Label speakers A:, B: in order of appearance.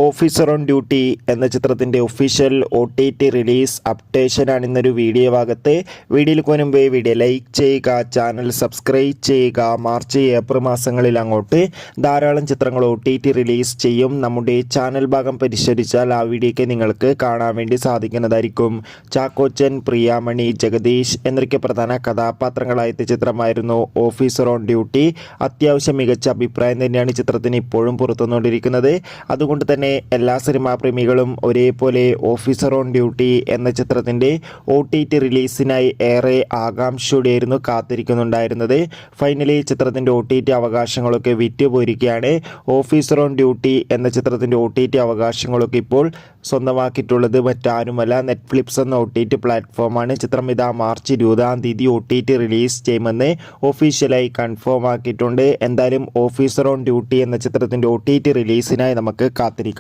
A: Officer on duty എന്ന ചിത്രത്തിൻ്റെ official OTT release അപ്ഡേഷനാണ് ഇന്നൊരു വീഡിയോ ഭാഗത്ത്. വീഡിയോയിൽ മുൻപേ വീഡിയോ ലൈക്ക് ചെയ്യുക, ചാനൽ സബ്സ്ക്രൈബ് ചെയ്യുക. മാർച്ച് ഏപ്രിൽ മാസങ്ങളിൽ അങ്ങോട്ട് ധാരാളം ചിത്രങ്ങൾ OTT റിലീസ് ചെയ്യും. നമ്മുടെ ചാനൽ ഭാഗം പരിശോധിച്ചാൽ ആ വീഡിയോയ്ക്ക് നിങ്ങൾക്ക് കാണാൻ വേണ്ടി സാധിക്കുന്നതായിരിക്കും. ചാക്കോച്ചൻ, പ്രിയാമണി, ജഗദീഷ് എന്നൊക്കെ പ്രധാന കഥാപാത്രങ്ങളായ ചിത്രമായിരുന്നു ഓഫീസർ ഓൺ ഡ്യൂട്ടി. അത്യാവശ്യം മികച്ച അഭിപ്രായം തന്നെയാണ് ചിത്രത്തിന് ഇപ്പോഴും പുറത്തുകൊണ്ടിരിക്കുന്നത്. അതുകൊണ്ട് തന്നെ എല്ലാ സിനിമാ പ്രേമികളും ഒരേപോലെ ഓഫീസർ ഓൺ ഡ്യൂട്ടി എന്ന ചിത്രത്തിൻ്റെ OTT റിലീസിനായി ഏറെ ആകാംക്ഷയോടെയായിരുന്നു കാത്തിരിക്കുന്നുണ്ടായിരുന്നത്. ഫൈനലി ചിത്രത്തിൻ്റെ OTT അവകാശങ്ങളൊക്കെ വിറ്റുപോയിരിക്കുകയാണ്. ഓഫീസർ ഓൺ ഡ്യൂട്ടി എന്ന ചിത്രത്തിൻ്റെ OTT അവകാശങ്ങളൊക്കെ ഇപ്പോൾ സ്വന്തമാക്കിയിട്ടുള്ളത് മറ്റാരുമല്ല, നെറ്റ്ഫ്ലിക്സ് എന്ന OTT പ്ലാറ്റ്ഫോമാണ്. ചിത്രം ഇതാ മാർച്ച് 20 OTT റിലീസ് ചെയ്യുമെന്ന് ഒഫീഷ്യലായി കൺഫേം ആക്കിയിട്ടുണ്ട്. എന്തായാലും ഓഫീസർ ഓൺ ഡ്യൂട്ടി എന്ന ചിത്രത്തിൻ്റെ OTT റിലീസിനായി നമുക്ക് കാത്തിരിക്കാം.